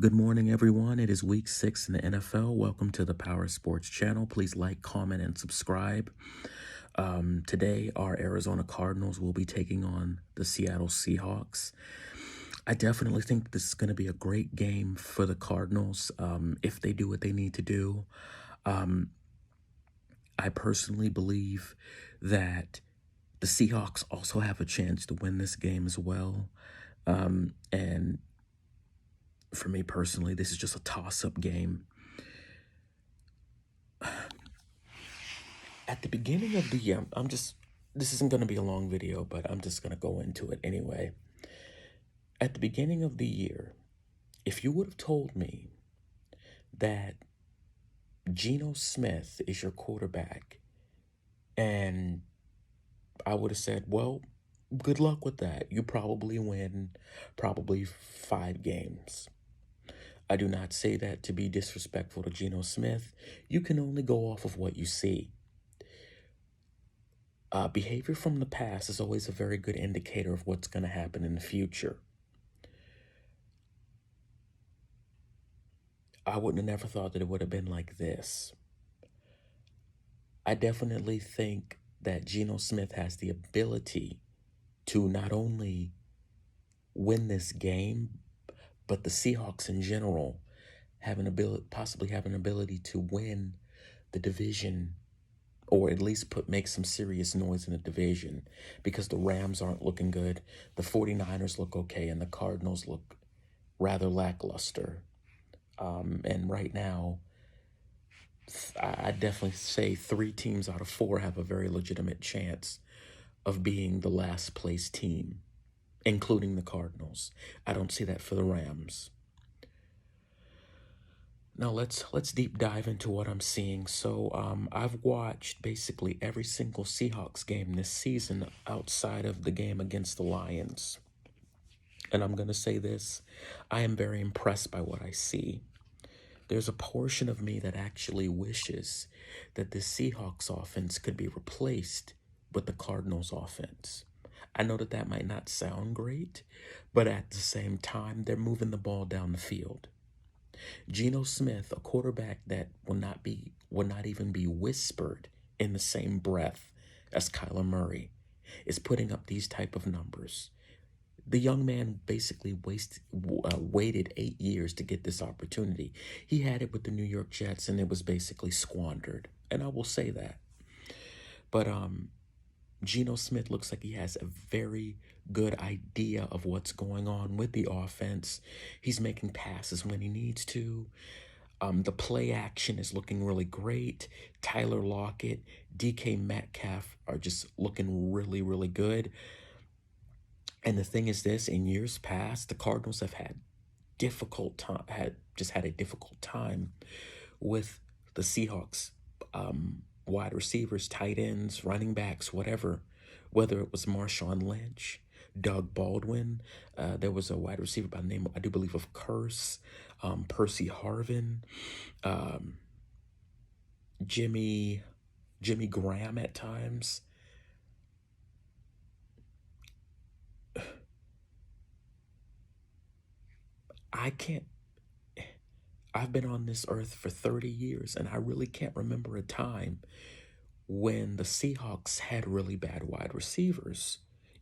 Good morning, everyone. It is week 6 in the NFL. Welcome to the Power Sports channel. Please like, comment, and subscribe. Today, our Arizona Cardinals will be taking on the Seattle Seahawks. I definitely think this is going to be a great game for the Cardinals if they do what they need to do. I personally believe that the Seahawks also have a chance to win this game as well. And for me personally, this is just a toss-up game. At the beginning of the year, this isn't going to be a long video, but I'm just going to go into it anyway. At the beginning of the year, if you would have told me that Geno Smith is your quarterback, and I would have said, well, good luck with that. You probably win probably 5 games. I do not say that to be disrespectful to Geno Smith. You can only go off of what you see. Behavior from the past is always a very good indicator of what's going to happen in the future. I wouldn't have never thought that it would have been like this. I definitely think that Geno Smith has the ability to not only win this game, but the Seahawks in general possibly have an ability to win the division, or at least make some serious noise in the division, because the Rams aren't looking good, the 49ers look okay, and the Cardinals look rather lackluster. And right now, I definitely say 3 teams out of 4 have a very legitimate chance of being the last place team, including the Cardinals. I don't see that for the Rams. Now let's deep dive into what I'm seeing. So I've watched basically every single Seahawks game this season outside of the game against the Lions. And I'm going to say this, I am very impressed by what I see. There's a portion of me that actually wishes that the Seahawks offense could be replaced with the Cardinals offense. I know that that might not sound great, but at the same time, they're moving the ball down the field. Geno Smith, a quarterback that will not even be whispered in the same breath as Kyler Murray, is putting up these type of numbers. The young man basically waited 8 years to get this opportunity. He had it with the New York Jets, and it was basically squandered. And I will say that. But Geno Smith looks like he has a very good idea of what's going on with the offense. He's making passes when he needs to. The play action is looking really great. Tyler Lockett, DK Metcalf are just looking really, really good. And the thing is this, in years past, the Cardinals have had had a difficult time with the Seahawks wide receivers, tight ends, running backs, whatever, whether it was Marshawn Lynch, Doug Baldwin, there was a wide receiver by the name, I do believe, of Curse, Percy Harvin, Jimmy Graham at times. I've been on this earth for 30 years, and I really can't remember a time when the Seahawks had really bad wide receivers,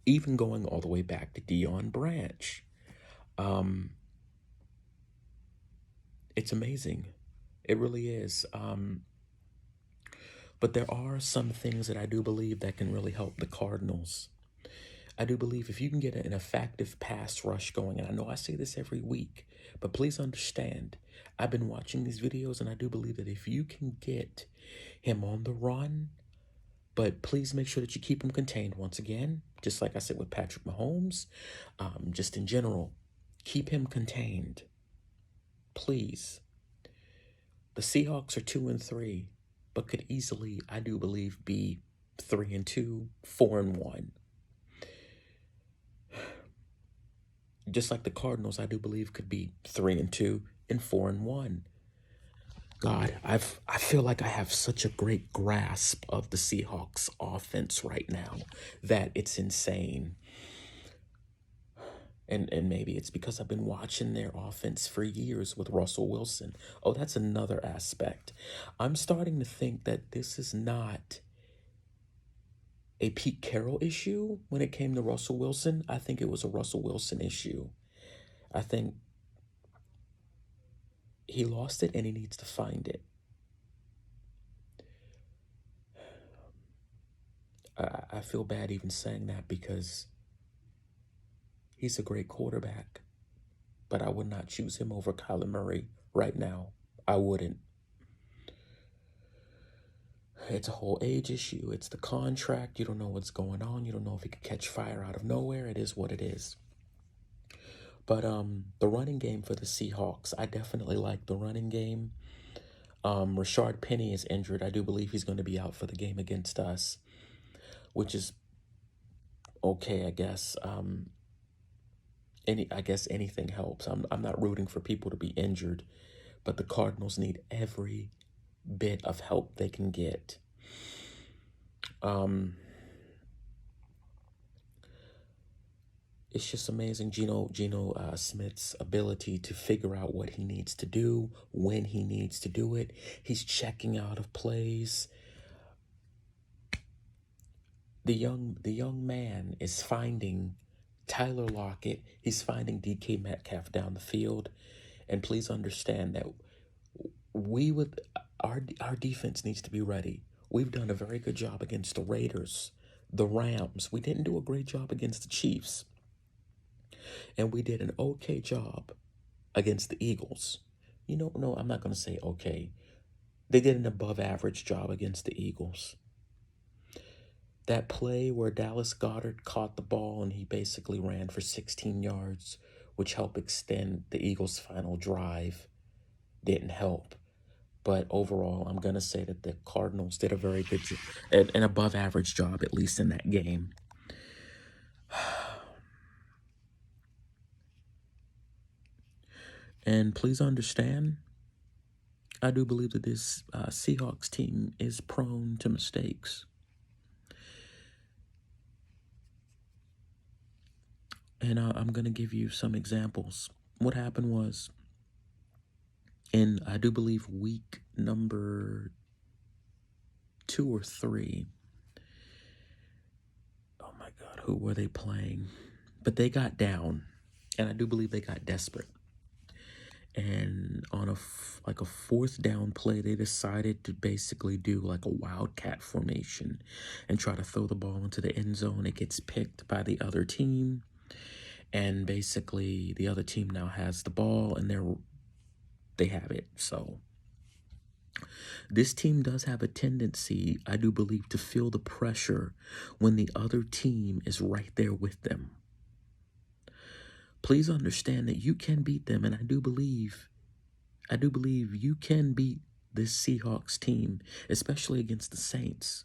even going all the way back to Deion Branch. It's amazing. It really is. But there are some things that I do believe that can really help the Cardinals. I do believe if you can get an effective pass rush going, and I know I say this every week, but please understand, I've been watching these videos, and I do believe that if you can get him on the run, but please make sure that you keep him contained once again, just like I said with Patrick Mahomes, just in general, keep him contained, please. The Seahawks are 2-3, but could easily, I do believe, be 3-2, 4-1. Just like the Cardinals, I do believe could be 3-2 and 4-1. God, I feel like I have such a great grasp of the Seahawks offense right now that it's insane. And maybe it's because I've been watching their offense for years with Russell Wilson. Oh, that's another aspect. I'm starting to think that this is not a Pete Carroll issue when it came to Russell Wilson. I think it was a Russell Wilson issue. I think he lost it and he needs to find it. I feel bad even saying that because he's a great quarterback, but I would not choose him over Kyler Murray right now. I wouldn't. It's a whole age issue. It's the contract. You don't know what's going on. You don't know if he could catch fire out of nowhere. It is what it is. But the running game for the Seahawks, I definitely like the running game. Rashard Penny is injured. I do believe he's going to be out for the game against us, which is okay, I guess. I guess anything helps. I'm not rooting for people to be injured, but the Cardinals need every bit of help they can get. It's just amazing, Geno Smith's ability to figure out what he needs to do, when he needs to do it. He's checking out of plays. The young man is finding Tyler Lockett. He's finding DK Metcalf down the field. And please understand that our defense needs to be ready. We've done a very good job against the Raiders, the Rams. We didn't do a great job against the Chiefs. And we did an okay job against the Eagles. No, I'm not going to say okay. They did an above average job against the Eagles. That play where Dallas Goedert caught the ball and he basically ran for 16 yards, which helped extend the Eagles' final drive, didn't help. But overall, I'm going to say that the Cardinals did a very good job, an above average job, at least in that game. And please understand, I do believe that this Seahawks team is prone to mistakes. And I'm going to give you some examples. What happened was, in, I do believe, week number 2 or 3. Oh my God, who were they playing? But they got down, and I do believe they got desperate. And on a 4th down play, they decided to basically do like a wildcat formation and try to throw the ball into the end zone. It gets picked by the other team, and basically the other team now has the ball, and they have it. So this team does have a tendency, I do believe, to feel the pressure when the other team is right there with them. Please understand that you can beat them, and I do believe you can beat this Seahawks team, especially against the Saints.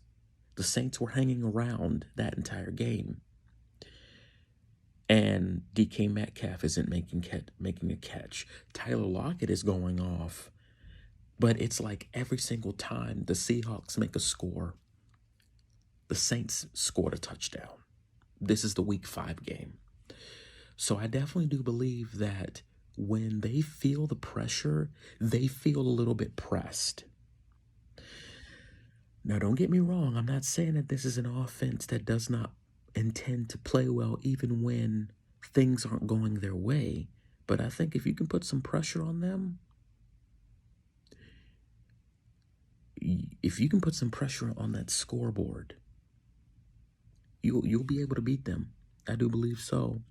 The Saints were hanging around that entire game, and DK Metcalf isn't making a catch. Tyler Lockett is going off, but it's like every single time the Seahawks make a score, the Saints scored a touchdown. This is the Week 5 game. So I definitely do believe that when they feel the pressure, they feel a little bit pressed. Now, don't get me wrong. I'm not saying that this is an offense that does not intend to play well even when things aren't going their way. But I think if you can put some pressure on them, if you can put some pressure on that scoreboard, you'll be able to beat them. I do believe so.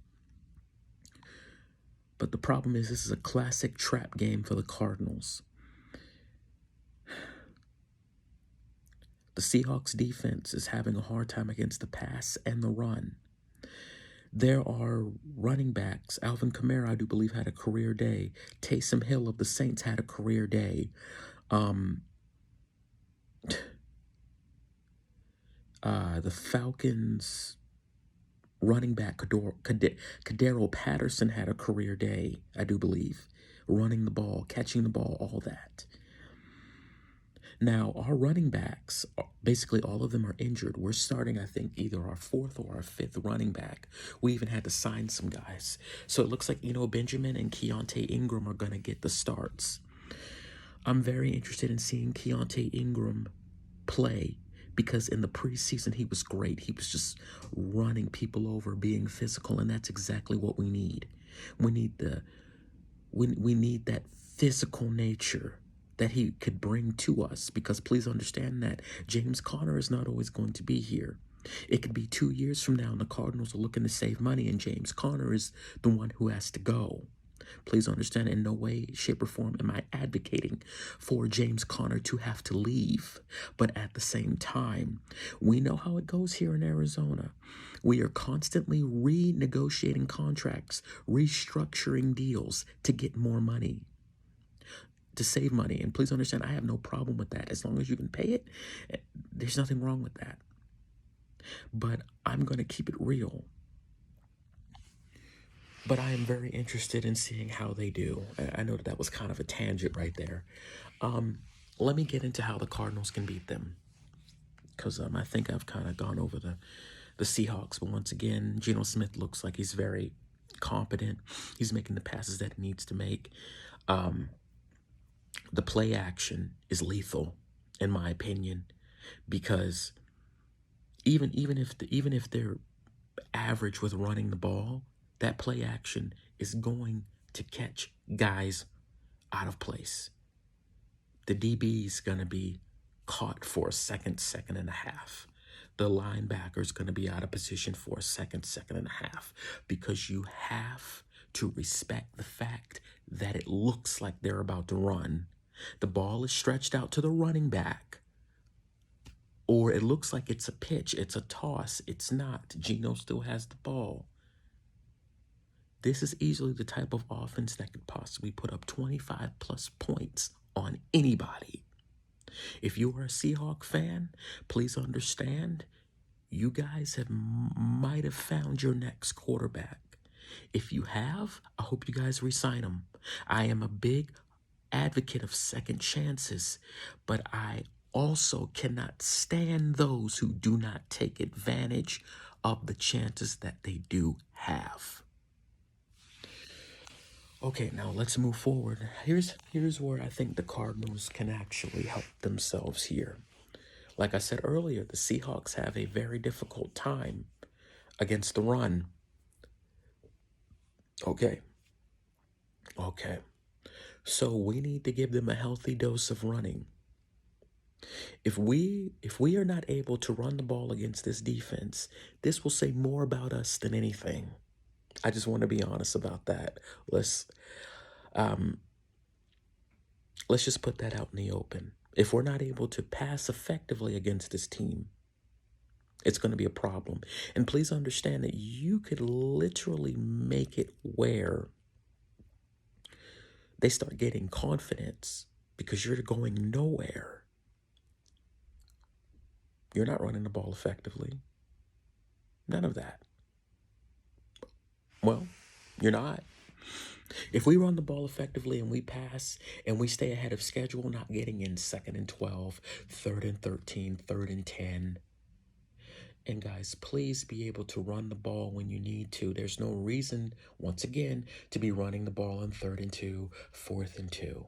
But the problem is, this is a classic trap game for the Cardinals. The Seahawks defense is having a hard time against the pass and the run. There are running backs. Alvin Kamara, I do believe, had a career day. Taysom Hill of the Saints had a career day. The Falcons running back Kadero Patterson had a career day, I do believe. Running the ball, catching the ball, all that. Now, our running backs, basically all of them are injured. We're starting, I think, either our fourth or our fifth running back. We even had to sign some guys. So it looks like, Benjamin and Keontae Ingram are going to get the starts. I'm very interested in seeing Keontae Ingram play because in the preseason he was great. He was just running people over, being physical, and that's exactly what we need. We need we need that physical nature that he could bring to us, because please understand that James Conner is not always going to be here. It could be 2 years from now and the Cardinals are looking to save money and James Conner is the one who has to go. Please understand, in no way, shape, or form am I advocating for James Conner to have to leave. But at the same time, we know how it goes here in Arizona. We are constantly renegotiating contracts, restructuring deals to get more money, to save money. And please understand, I have no problem with that. As long as you can pay it, there's nothing wrong with that. But I'm going to keep it real. But I am very interested in seeing how they do. I know that was kind of a tangent right there. Let me get into how the Cardinals can beat them, because I think I've kind of gone over the Seahawks. But once again, Geno Smith looks like he's very competent. He's making the passes that he needs to make. The play action is lethal, in my opinion, because even if they're average with running the ball, that play action is going to catch guys out of place. The DB is going to be caught for a second and a half. The linebacker is going to be out of position for a second and a half, because you have to respect the fact that it looks like they're about to run. The ball is stretched out to the running back, or it looks like it's a pitch, it's a toss. It's not. Geno still has the ball. This is easily the type of offense that could possibly put up 25 plus points on anybody. If you are a Seahawk fan, please understand, you guys might have found your next quarterback. If you have, I hope you guys re-sign him. I am a big advocate of second chances, but I also cannot stand those who do not take advantage of the chances that they do have. Okay, now let's move forward. Here's where I think the Cardinals can actually help themselves here. Like I said earlier, the Seahawks have a very difficult time against the run. Okay. So we need to give them a healthy dose of running. If we are not able to run the ball against this defense, this will say more about us than anything. I just want to be honest about that. Let's just put that out in the open. If we're not able to pass effectively against this team, it's going to be a problem. And please understand that you could literally make it where they start getting confidence because you're going nowhere. You're not running the ball effectively. None of that. Well, you're not. If we run the ball effectively and we pass and we stay ahead of schedule, not getting in 2nd and 12, 3rd and 13, 3rd and 10. And guys, please be able to run the ball when you need to. There's no reason, once again, to be running the ball on 3rd and 2, 4th and 2.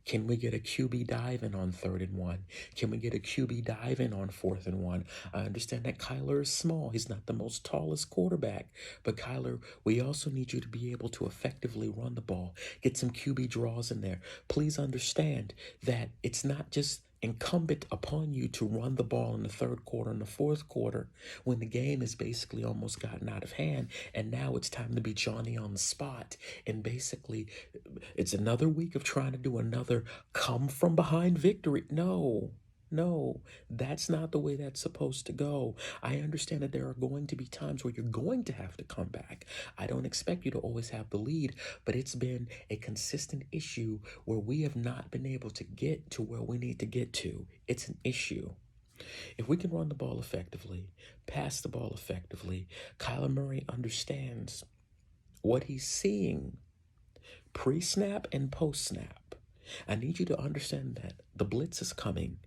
Can we get a QB dive in on 3rd and 1? Can we get a QB dive in on 4th and 1? I understand that Kyler is small. He's not the most tallest quarterback. But Kyler, we also need you to be able to effectively run the ball. Get some QB draws in there. Please understand that it's not just incumbent upon you to run the ball in the 3rd quarter and the 4th quarter when the game is basically almost gotten out of hand, and now it's time to be Johnny on the spot, and basically it's another week of trying to do another come from behind victory. No, that's not the way that's supposed to go. I understand that there are going to be times where you're going to have to come back. I don't expect you to always have the lead, but it's been a consistent issue where we have not been able to get to where we need to get to. It's an issue. If we can run the ball effectively, pass the ball effectively, Kyler Murray understands what he's seeing pre-snap and post-snap. I need you to understand that the blitz is coming.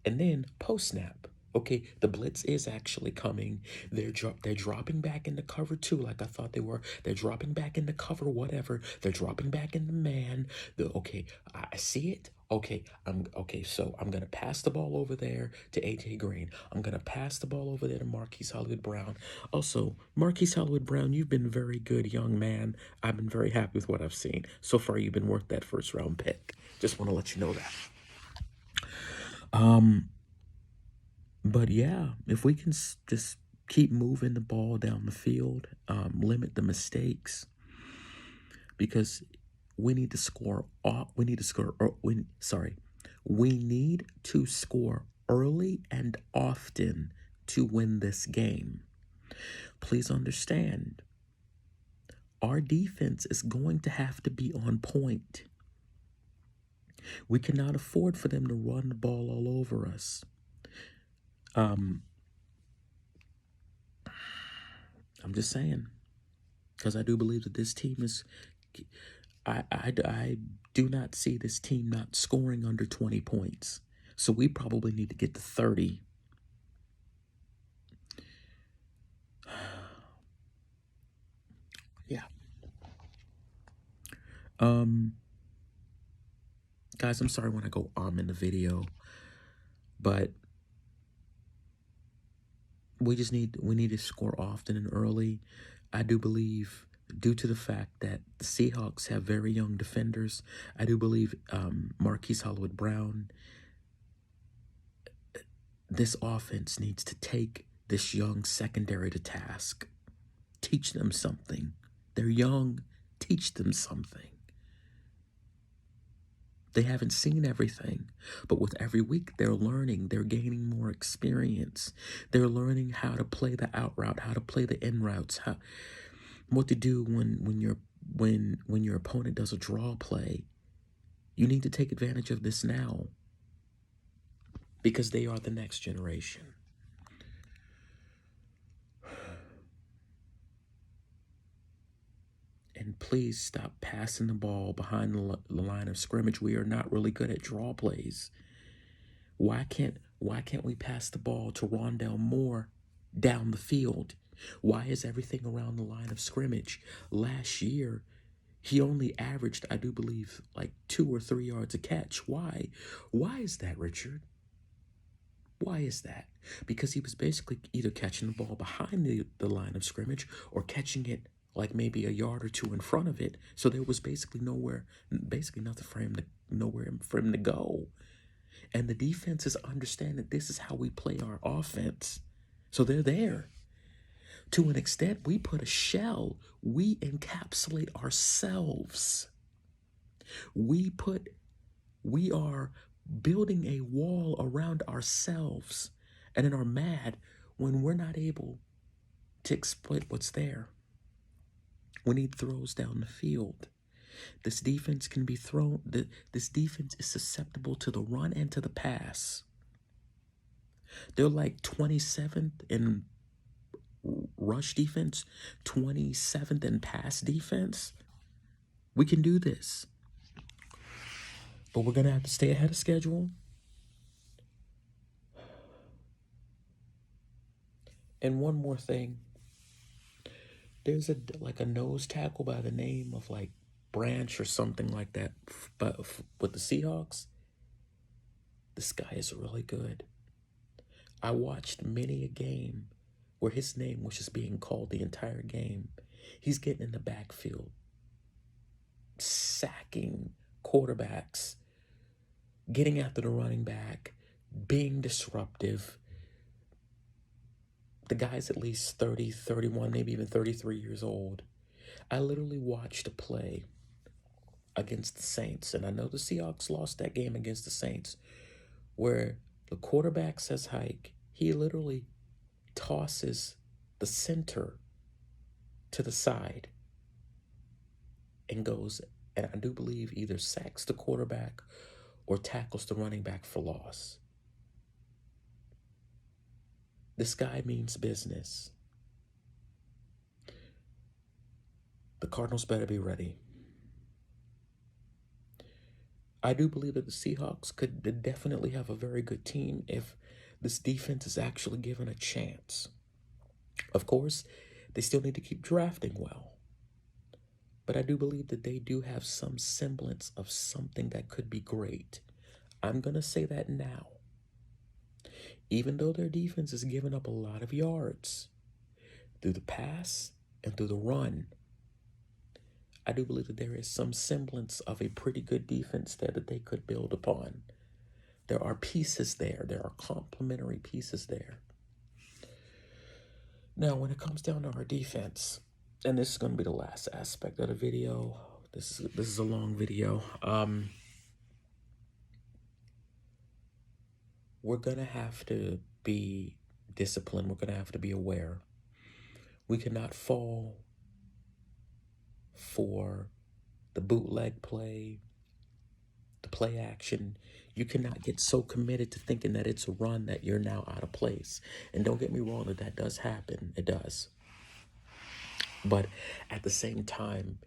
And then post snap. Okay, the blitz is actually coming. They're dropping back into cover two, like I thought they were. They're dropping back into cover whatever. They're dropping back into man. Okay, I see it. Okay, so I'm gonna pass the ball over there to AJ Green. I'm gonna pass the ball over there to Marquise Hollywood Brown. Also, Marquise Hollywood Brown, you've been very good, young man. I've been very happy with what I've seen so far. You've been worth that first round pick. Just want to let you know that. Um, But yeah, if we can just keep moving the ball down the field, limit the mistakes, because we need to score. We need to score. We need to score early and often to win this game. Please understand, our defense is going to have to be on point. We cannot afford for them to run the ball all over us. Um, I'm just saying, because I do believe that this team is. I do not see this team not scoring under 20 points. So we probably need to get to 30. Yeah. Um, Guys, I'm sorry when I go in the video, but we need to score often and early. I do believe, due to the fact that the Seahawks have very young defenders, I do believe Marquise Hollywood Brown, this offense needs to take this young secondary to task. Teach them something. They're young. Teach them something. They haven't seen everything, but with every week they're learning. They're gaining more experience. They're learning how to play the out route, how to play the in routes, what to do when your opponent does a draw play. You need to take advantage of this now, because they are the next generation. And please stop passing the ball behind the line of scrimmage. We are not really good at draw plays. Why can't we pass the ball to Rondell Moore down the field? Why is everything around the line of scrimmage? Last year, he only averaged, I do believe, like 2 or 3 yards a catch. Why? Why is that, Richard? Why is that? Because he was basically either catching the ball behind the line of scrimmage or catching it like maybe a yard or two in front of it. So there was basically nothing for him to, nowhere for him to go. And the defenses understand that this is how we play our offense. So they're there. To an extent, we put a shell. We encapsulate ourselves. We are building a wall around ourselves and then are mad when we're not able to exploit what's there. We need throws down the field. This defense can be thrown. This defense is susceptible to the run and to the pass. They're like 27th in rush defense, 27th in pass defense. We can do this. But we're going to have to stay ahead of schedule. And one more thing. There's a nose tackle by the name of like Branch or something like that, but with the Seahawks. This guy is really good. I watched many a game where his name was just being called the entire game. He's getting in the backfield, sacking quarterbacks, getting after the running back, being disruptive. The guy's at least 30, 31, maybe even 33 years old. I literally watched a play against the Saints, and I know the Seahawks lost that game against the Saints, where the quarterback says hike. He literally tosses the center to the side and goes, and I do believe either sacks the quarterback or tackles the running back for loss. This guy means business. The Cardinals better be ready. I do believe that the Seahawks could definitely have a very good team if this defense is actually given a chance. Of course, they still need to keep drafting well. But I do believe that they do have some semblance of something that could be great. I'm going to say that now. Even though their defense has given up a lot of yards through the pass and through the run, I do believe that there is some semblance of a pretty good defense there that they could build upon. There are pieces there. There are complementary pieces there. Now, when it comes down to our defense, and this is going to be the last aspect of the video. This is a long video. We're going to have to be disciplined. We're going to have to be aware. We cannot fall for the bootleg play, the play action. You cannot get so committed to thinking that it's a run that you're now out of place. And don't get me wrong, that does happen. It does. But at the same time,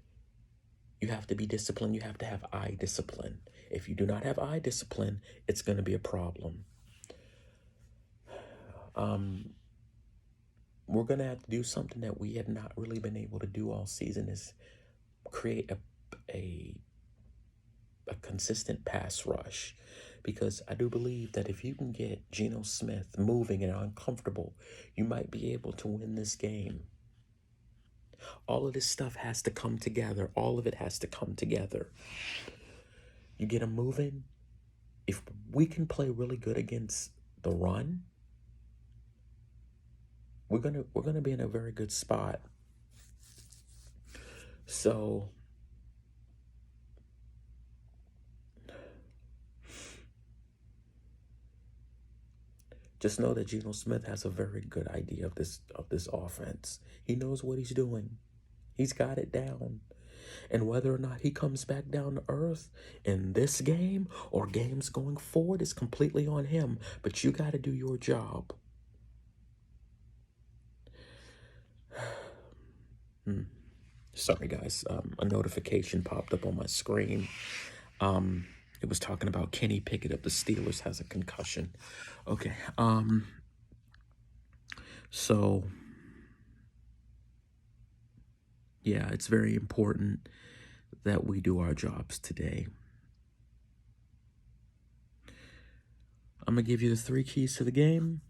you have to be disciplined. You have to have eye discipline. If you do not have eye discipline, it's going to be a problem. We're going to have to do something that we have not really been able to do all season, is create a consistent pass rush. Because I do believe that if you can get Geno Smith moving and uncomfortable, you might be able to win this game. All of this stuff has to come together. All of it has to come together. You get him moving. If we can play really good against the run, we're gonna be in a very good spot. So just know that Geno Smith has a very good idea of this offense. He knows what he's doing. He's got it down. And whether or not he comes back down to earth in this game or games going forward is completely on him. But you got to do your job. Sorry, guys. A notification popped up on my screen. It was talking about Kenny Pickett of the Steelers has a concussion. Okay. So, yeah, it's very important that we do our jobs today. I'm going to give you the 3 keys to the game.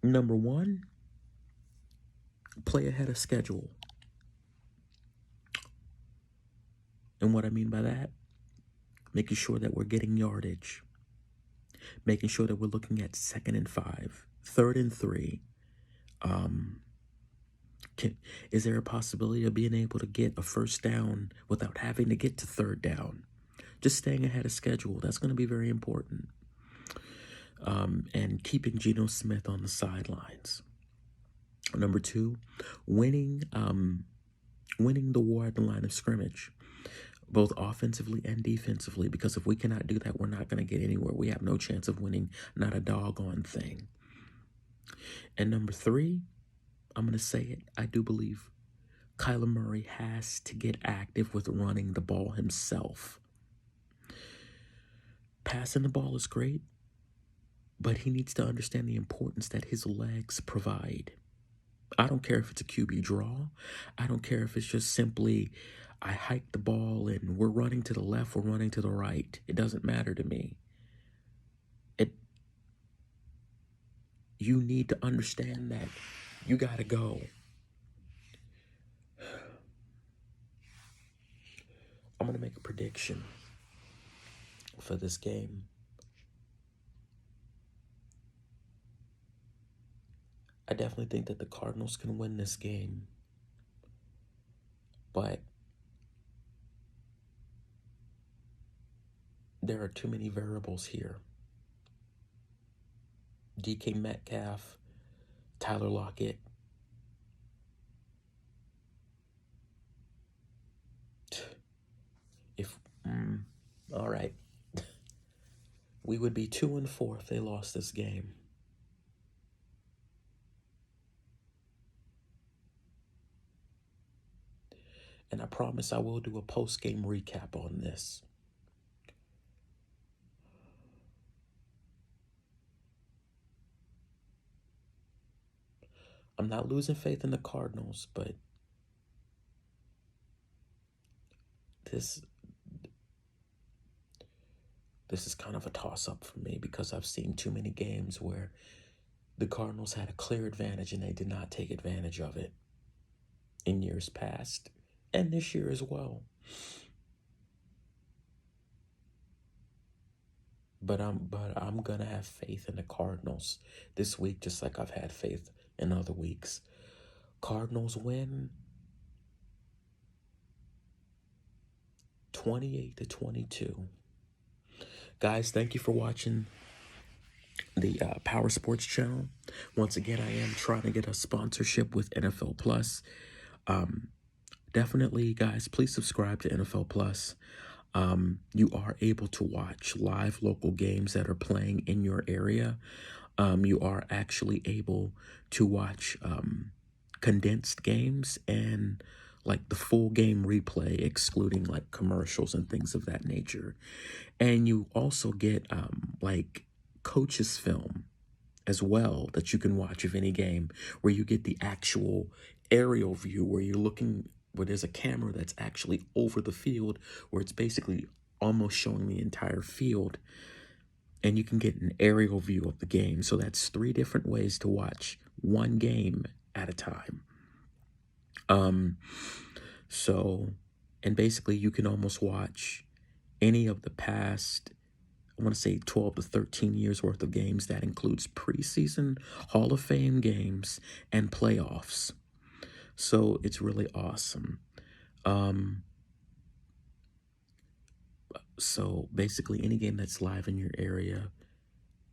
Number 1, play ahead of schedule. And what I mean by that, making sure that we're getting yardage, making sure that we're looking at 2nd and 5, 3rd and 3. Is there a possibility of being able to get a first down without having to get to 3rd down? Just staying ahead of schedule, that's going to be very important. And keeping Geno Smith on the sidelines. Number 2, winning the war at the line of scrimmage, both offensively and defensively, because if we cannot do that, we're not going to get anywhere. We have no chance of winning, not a doggone thing. And number 3, I'm going to say it, I do believe Kyler Murray has to get active with running the ball himself. Passing the ball is great, but he needs to understand the importance that his legs provide. I don't care if it's a QB draw. I don't care if it's just simply I hike the ball and we're running to the left, we're running to the right. It doesn't matter to me. You need to understand that you got to go. I'm going to make a prediction for this game. I definitely think that the Cardinals can win this game. But there are too many variables here. DK Metcalf, Tyler Lockett. All right. We would be 2-4 if they lost this game. And I promise I will do a post-game recap on this. I'm not losing faith in the Cardinals, but this this is kind of a toss-up for me because I've seen too many games where the Cardinals had a clear advantage and they did not take advantage of it in years past and this year as well. But I'm gonna have faith in the Cardinals this week, just like I've had faith in other weeks. Cardinals win 28-22. Guys, thank you for watching the Power Sports channel. Once again, I am trying to get a sponsorship with NFL Plus. Definitely, guys, please subscribe to NFL Plus. You are able to watch live local games that are playing in your area. You are actually able to watch condensed games and like the full game replay, excluding like commercials and things of that nature. And you also get like coaches film as well that you can watch of any game, where you get the actual aerial view where you're looking, where there's a camera that's actually over the field, where it's basically almost showing the entire field, and you can get an aerial view of the game. So that's 3 different ways to watch one game at a time. And basically you can almost watch any of the past, I want to say 12 to 13 years worth of games. That includes preseason, Hall of Fame games, and playoffs. So it's really awesome. So basically any game that's live in your area.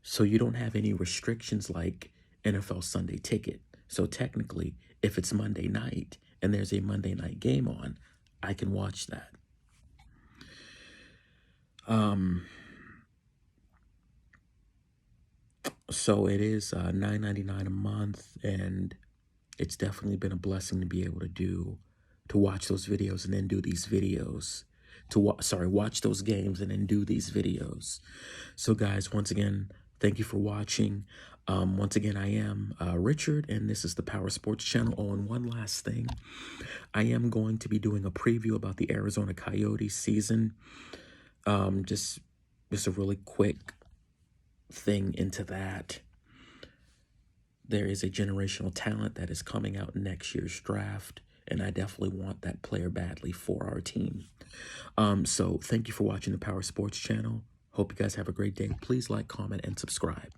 So you don't have any restrictions like NFL Sunday Ticket. So technically, if it's Monday night and there's a Monday night game on, I can watch that. So it is $9.99 a month, and it's definitely been a blessing to be able to watch those videos and then do these videos. Watch those games and then do these videos. So guys, once again, thank you for watching. Once again, I am Richard, and this is the Power Sports channel. Oh, and one last thing. I am going to be doing a preview about the Arizona Coyotes season. Just a really quick thing into that. There is a generational talent that is coming out in next year's draft, and I definitely want that player badly for our team. So thank you for watching the Power Sports channel. Hope you guys have a great day. Please like, comment, and subscribe.